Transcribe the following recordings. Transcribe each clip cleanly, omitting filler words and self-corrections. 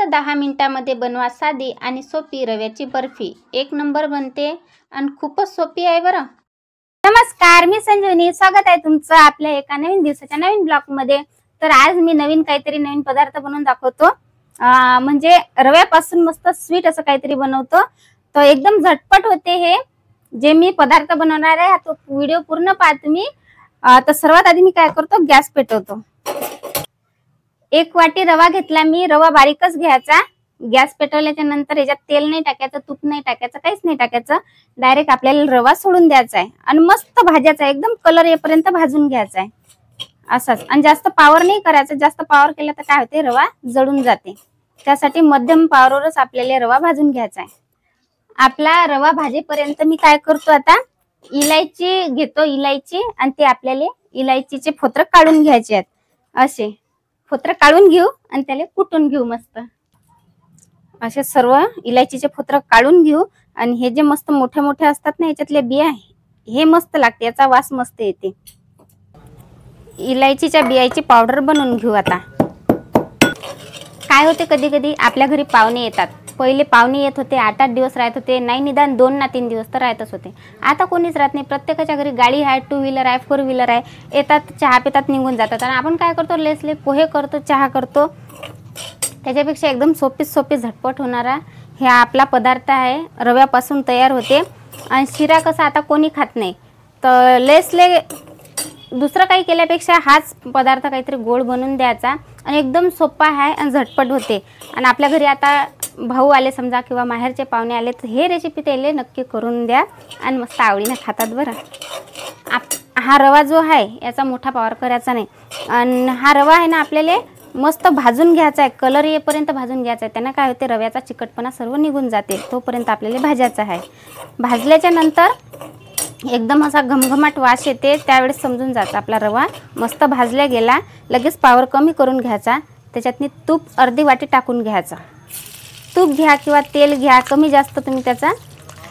10 मिनिटांमध्ये बनवा साधी आणि सोपी रव्याची बर्फी। एक नंबर बनते आणि खूपच सोपी आहे बरं। नमस्कार, मी संजीवनी, स्वागत आहे तुमचं आपल्या एका नवीन दिवसाच्या नवीन ब्लॉग मध्ये। तर आज मी नवीन पदार्थ बनवून दाखवतो। म्हणजे रव्यापासून मस्त स्वीट असं काहीतरी बनवतो। तो एकदम झटपट होते। हे जे मी पदार्थ बनवणार आहे तो व्हिडिओ पूर्ण पहा तुम्ही। तर सर्वात आधी मी काय करतो, गॅस पेटवतो। 1 वाटी रवा घेतला मी। रवा बारीकच घ्यायचा। गॅस पेटवल्याच्या नंतर याच्यात तेल नाही टाकायचं, तूप नाही टाकायचं, काहीच नाही टाकायचं। डायरेक्ट आपल्याला रवा सोडून द्यायचा आहे आणि मस्त भाजायचा, एकदम कलर येपर्यंत भाजून घ्यायचा आहे असंच। आणि जास्त पावर नाही करायचं, जास्त पावर केलं तर काय होते, रवा जळून जाते। त्यासाठी मध्यम पावरवरच आपल्याला रवा भाजून घ्यायचा आहे। आपला रवा भाजेपर्यंत मी काय करतो, आता इलायची घेतो, इलायची, आणि ते आपल्याला इलायचीचे फोत्र काढून घ्यायचे आहेत। असे फोत्र काढून घेऊ आणि त्याला कुटून घेऊ मस्त। असे सर्व इलायचीचे फोत्र काढून घेऊ। आणि हे जे मस्त मोठे मोठे असतात ना, याच्यातले बिया, हे मस्त लागते, याचा वास मस्त येते। इलायचीच्या बियाची पावडर बनवून घेऊ। आता काय होते, कधी कधी आपल्या घरी पाहुणे येतात। पहिले पाहुणे येत होते, 8-8 दिवस राहत होते, नाही निदान 2 ना 3 दिवस तर राहतच होते। आता कोणीच राहत नाही, प्रत्येकाच्या घरी गाडी आहे, 2 व्हीलर आहे, 4 व्हीलर आहे, येतात, चहा पितात, निघून जातात। आणि आपण काय करतो, लेसले पोहे करतो, चहा करतो। त्याच्यापेक्षा एकदम सोपी झटपट होणारा हे आपला पदार्थ आहे, रव्यापासून तयार होते। आणि शिरा कसा आता कोणी खात नाही, तर लेसले दुसरं काही केल्यापेक्षा हाच पदार्थ काहीतरी गोड बनवून द्यायचा। आणि एकदम सोपा आहे आणि झटपट होते। आणि आपल्या घरी आता भाऊ आले समजा, किंवा माहेरचे पाहुणे आले, तर हे रेसिपी त्याला नक्की करून द्या आणि मस्त आवडीने खातात बरं। हा रवा जो आहे याचा मोठा पावर करायचा नाही। आणि हा रवा आहे ना, आपल्याला मस्त भाजून घ्यायचा आहे, कलर येईपर्यंत भाजून घ्यायचा आहे। त्यांना काय होते, रव्याचा चिकटपणा सर्व निघून जाते, तोपर्यंत आपल्याला भाजायचा आहे। भाजल्याच्या नंतर एकदम असा घमघमाट वास येते, त्यावेळेस समजून जायचं आपला रवा मस्त भाजला गेला। लगेच पावर कमी करून घ्यायचा, त्याच्यातनी तूप अर्धी वाटी टाकून घ्यायचा। तूप घ्या किंवा तेल घ्या, कमी जास्त तुम्ही त्याचा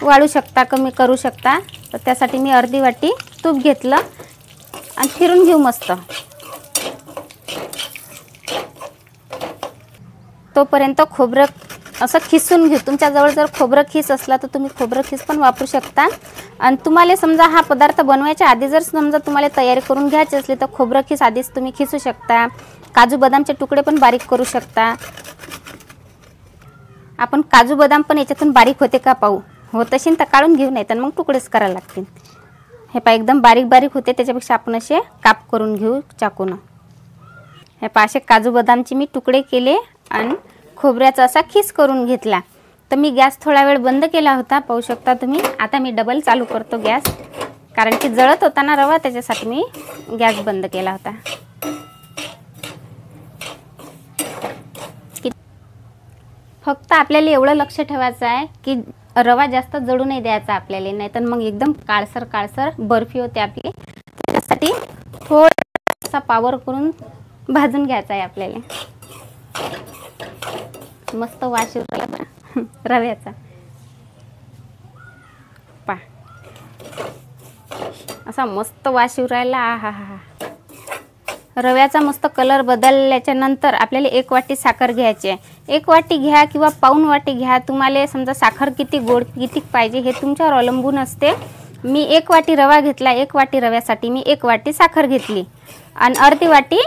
वाढू शकता, कमी करू शकता। तर त्यासाठी मी अर्धी वाटी तूप घेतलं आणि फिरून घेऊ मस्त। तोपर्यंत खोबरं असं खिसून घेऊ। तुमच्याजवळ जर खोबरं खिस असला तर तुम्ही खोबरं खिस पण वापरू शकता। आणि तुम्हाला समजा हा पदार्थ बनवायच्या आधी जर समजा तुम्हाला तयारी करून घ्यायची असली तर खोबरं खिस आधीच तुम्ही खिसू शकता। काजू बदामचे तुकडे पण बारीक करू शकता। आपण काजू बदाम पण याच्यातून बारीक होते का पाहू, होत असेल तर काढून घेऊ, नाही तर मग तुकडेच करायला लागतील। हे पहा एकदम बारीक होते, त्याच्यापेक्षा आपण असे काप करून घेऊ चाकून। हे पहा असे काजू बदामचे मी तुकडे केले आणि खोबऱ्याचा असा खिस करून घेतला। तर मी गॅस थोडा वेळ बंद केला होता, पाहू शकता तुम्ही। आता मी डबल चालू करतो गॅस, कारण की जळत होता ना रवा, त्याच्यासाठी मी गॅस बंद केला होता। फक्त आपल्याला एवढं लक्ष ठेवायचं आहे की रवा जास्त जळू नाही द्यायचा आपल्याला, नाहीतर मग एकदम काळसर बर्फी होते आपली। त्यासाठी थोडासा पावर करून भाजून घ्यायचा आहे आपल्याला। मस्त वास येतो रव्याचा, पा असा मस्त वास येऊ राहिला। आहा, रव्याचा मस्त कलर बदलल्याच्या नंतर आपल्याला 1 वाटी साखर घ्यायची आहे। 1 वाटी घ्या किंवा पाऊण वाटी घ्या, तुम्हाला समजा साखर किती गोड किती पाहिजे हे तुमच्यावर अवलंबून असते। मी 1 वाटी रवा घेतला, 1 वाटी रव्यासाठी मी 1 वाटी साखर घेतली आणि अर्धी वाटी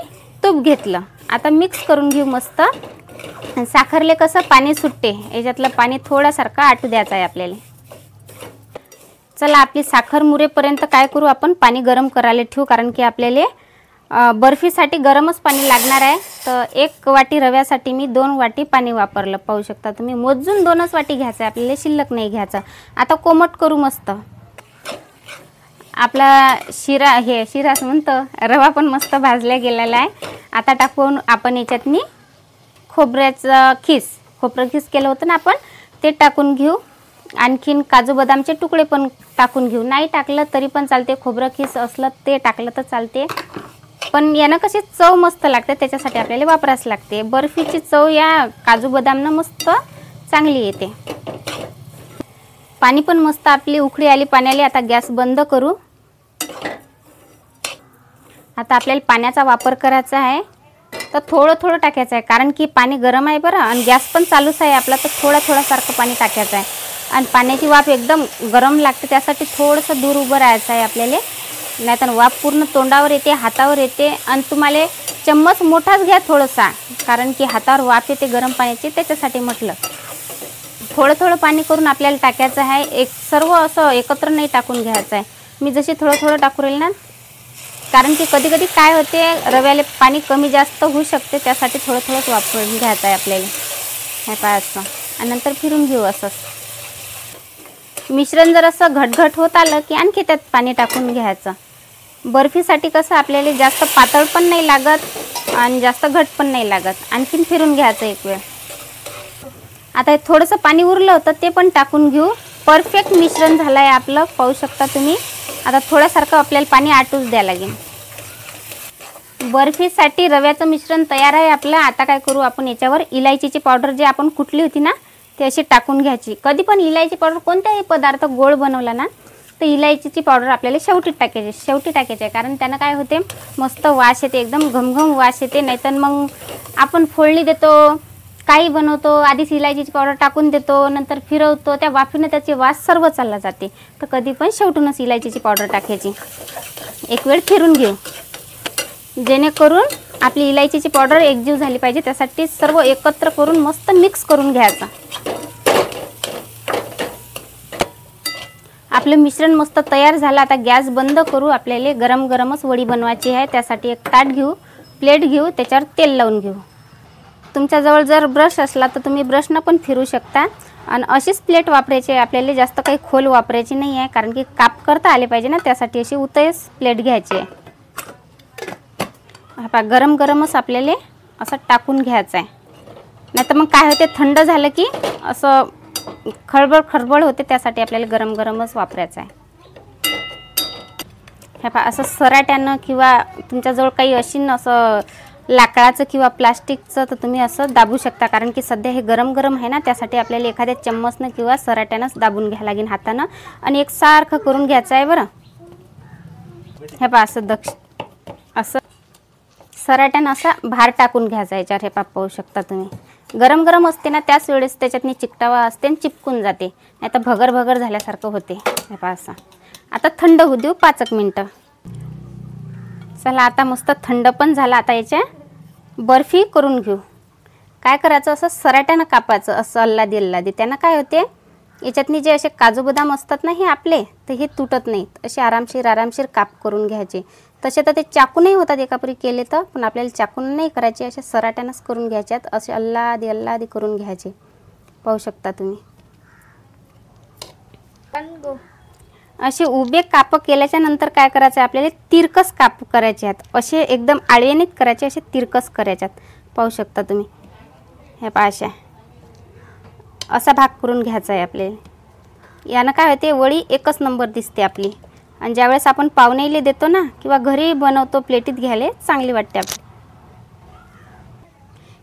तूप घेतलं। आता मिक्स करून घेऊ मस्त। साखरले कसं पाणी सुटते, याच्यातलं पाणी थोड्यासारखं आटू द्यायचं आहे आपल्याला। चला आपली साखर मुरेपर्यंत काय करू, आपण पाणी गरम करायला ठेवू, कारण की आपल्याला बर्फीसाठी गरमच पाणी लागणार आहे। तर 1 वाटी रव्यासाठी मी 2 वाटी पाणी वापरलं, पाहू शकता तुम्ही। मोजून 2च वाटी घ्यायचं आहे आपल्याला, शिल्लक नाही घ्यायचं। आता कोमट करू मस्त। आपला शिरा म्हणतो, रवा पण मस्त भाजला गेलेला आहे। आता टाकून आपण याच्यातनी खोबरं खिस केलं होतं ना आपण, ते टाकून घेऊ। आणखीन काजू बदामचे तुकडे पण टाकून घेऊ, नाही टाकलं तरी पण चालते, खोबरं खिस असलं ते टाकलं तर चालते। पण यानं कशी चव मस्त लागते, त्याच्यासाठी आपल्याला वापरास लागते। बर्फीची चव या काजू बदामनं मस्त चांगली येते। पाणी पण मस्त आपली उकळी आली पाण्याला। आता गॅस बंद करू। आता आपल्याला पाण्याचा वापर करायचा आहे, तर थोडं थोडं टाकायचं आहे, कारण की पाणी गरम आहे बरं आणि गॅस पण चालूच आहे आपला, तर थोडंसारखं पाणी टाकायचं आहे. आणि पाण्याची वाफ एकदम गरम लागते, त्यासाठी थोडंसं दूर उभं राहायचं आहे आपल्याला, नाहीतर वाफ पूर्ण तोंडावर येते, हातावर येते. आणि तुम्हाला चम्मच मोठाच घ्या थोडासा, कारण की हातावर वाफ येते गरम पाण्याची, त्याच्यासाठी म्हटलं. थोडं पाणी करून आपल्याला टाकायचं आहे, एक सर्व असं एकत्र नाही टाकून घ्यायचं आहे. मी जशी थोडं टाकू राहील ना, कारण की कधी कधी काय होते रव्याला पाणी कमी जास्त होऊ शकते, त्यासाठी थोडंच वापरून घ्यायचं आहे आपल्याला. हे पाय असं आणि नंतर फिरून घेऊ. असंच मिश्रण जर असं घटघट होत आलं की आणखी त्यात पाणी टाकून घ्यायचं. बर्फीसाठी कसं आपल्याला जास्त पातळ पण नाही लागत आणि जास्त घट पण नाही लागत. आणखीन फिरून घ्यायचं एक वेळ. आता हे थोडंसं पाणी उरलं होतं ते पण टाकून घेऊ. परफेक्ट मिश्रण झालं आहे आपलं, पाहू शकता तुम्ही. आता थोड्यासारखं आपल्याला पाणी आटूच द्यावं लागेल. बर्फीसाठी रव्याचं मिश्रण तयार आहे आपलं. आता काय करू आपण, याच्यावर इलायचीची पावडर जी आपण कुटली होती ना ती अशी टाकून घ्यायची. कधी पण इलायची पावडर कोणताही पदार्थ गोड बनवला ना तर इलायचीची पावडर आपल्याला शेवटी टाकायची आहे, कारण त्यानं काय होते मस्त वास येते, एकदम घमघम वास येते. नाहीतर मग आपण फोडणी देतो, काही बनवतो, आधीच इलायचीची पावडर टाकून देतो, नंतर फिरवतो, त्या वाफीने त्याचे वास सर्व चालला जाते. तर कधी पण शेवटूनच इलायचीची पावडर टाकायची. एक वेळ फिरून घेऊ, जेणेकरून आपली इलायचीची पावडर एकजीव झाली पाहिजे. त्यासाठी सर्व एकत्र करून मस्त मिक्स करून घ्यायचं. आपलं मिश्रण मस्त तयार झालं. आता गॅस बंद करू. आपल्याला गरमच वडी बनवायची आहे. त्यासाठी एक ताट घेऊ, प्लेट घेऊ, त्याच्यावर तेल लावून घेऊ. तुमच्याजवळ जर ब्रश असला तर तुम्ही ब्रशनं पण फिरू शकता. आणि अशीच प्लेट वापरायची आहे आपल्याला, जास्त काही खोल वापरायची नाही आहे, कारण की काप करता आले पाहिजे ना, त्यासाठी अशी उतयच प्लेट घ्यायची आहे. हा गरमच आपल्याला असं टाकून घ्यायचं आहे. नाही तर मग काय होते, थंड झालं की असं खळबळ होते, त्यासाठी आपल्याला गरमच वापरायचं आहे. हे असं सराट्यानं किंवा तुमच्याजवळ काही अशी असं लाकडाचं किंवा प्लास्टिकचं तर तुम्ही असं दाबू शकता, कारण की सध्या हे गरम आहे ना, त्यासाठी आपल्याला एखाद्या चम्मचनं किंवा सराट्यानंच दाबून घ्यावं लागेल हातानं. आणि एकसारखं करून घ्यायचं आहे बरं. हे असं असं सराट्यानं असा भार टाकून घ्यायचा याच्यावर. हे पाहू शकता तुम्ही. गरम असते ना, त्याच वेळेस त्याच्यातनी चिकटावा असते आणि चिपकून जाते, नाही तर भगर झाल्यासारखं होते. हे असं आता थंड होऊ देऊ 5 मिनटं. चला आता मस्त थंड पण झाला. आता याच्या बर्फी करून घेऊ. काय करायचं, असं सराट्यानं कापायचं, असं अल्लादी. त्यानं काय होते, याच्यातनी जे असे काजू बदाम असतात ना हे आपले, तर हे तुटत नाहीत. असे आरामशीर काप करून घ्यायचे. तसे तर ते चाकूनही होतात एकापरी केले तर, पण आपल्याला चाकून नाही करायचे, असे सराट्यानंच करून घ्यायच्यात. असे अल्लादी करून घ्यायचे. पाहू शकता तुम्ही. असे उभे काप केल्याच्या नंतर काय करायचं, आपल्याला तिरकस काप करायचे आहेत. असे एकदम आडवे नाहीत करायचे, असे तिरकस करायचे आहेत. पाहू शकता तुम्ही. हे अशा असा भाग करून घ्यायचा आहे आपल्याला. यानं काय होते, वडी एकच नंबर दिसते आपली. आणि ज्यावेळेस आपण पाहुणेले देतो ना किंवा घरी बनवतो, प्लेटीत घ्यायला चांगली वाटते आपली.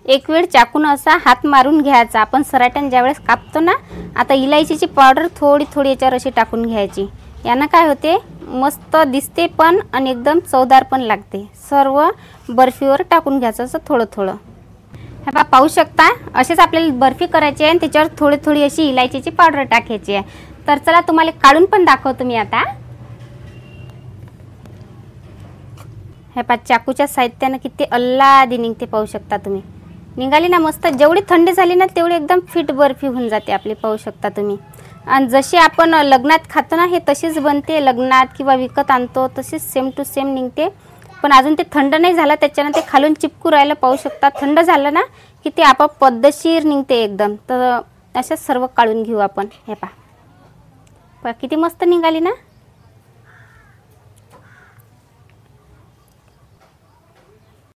एक वेळ चाकून असा हात मारून घ्यायचा. आपण सराट्यानं ज्यावेळेस कापतो ना, आता इलायचीची पावडर थोडी याच्यावर अशी टाकून घ्यायची. यानं काय होते, मस्त दिसते पण आणि एकदम चवदार पण लागते. सर्व बर्फीवर टाकून घ्यायचं असं थोडं. हे पाहू शकता. असेच आपल्याला बर्फी करायची आहे आणि त्याच्यावर थोडी अशी इलायचीची पावडर टाकायची आहे. तर चला तुम्हाला काढून पण दाखवतो मी आता. हे चाकूच्या साहित्यानं किती अल्लादी निघते, पाहू शकता तुम्ही. निघाली ना मस्त. जेवढी थंडी झाली ना तेवढी एकदम फिट बर्फी होऊन जाते आपली, पाहू शकता तुम्ही. आणि जशी आपण लग्नात खातो ना, हे तशीच बनते. लग्नात किंवा विकत आणतो तशीच सेम टू सेम निघते. पण अजून ते थंड नाही झालं, त्याच्यानं ते खालून चिपकू राहिलं, पाहू शकता. थंड झालं ना की ते आपोआप पद्धतशीर निघते एकदम. तर अशाच सर्व काढून घेऊ आपण. हे पहा किती मस्त निघाली ना.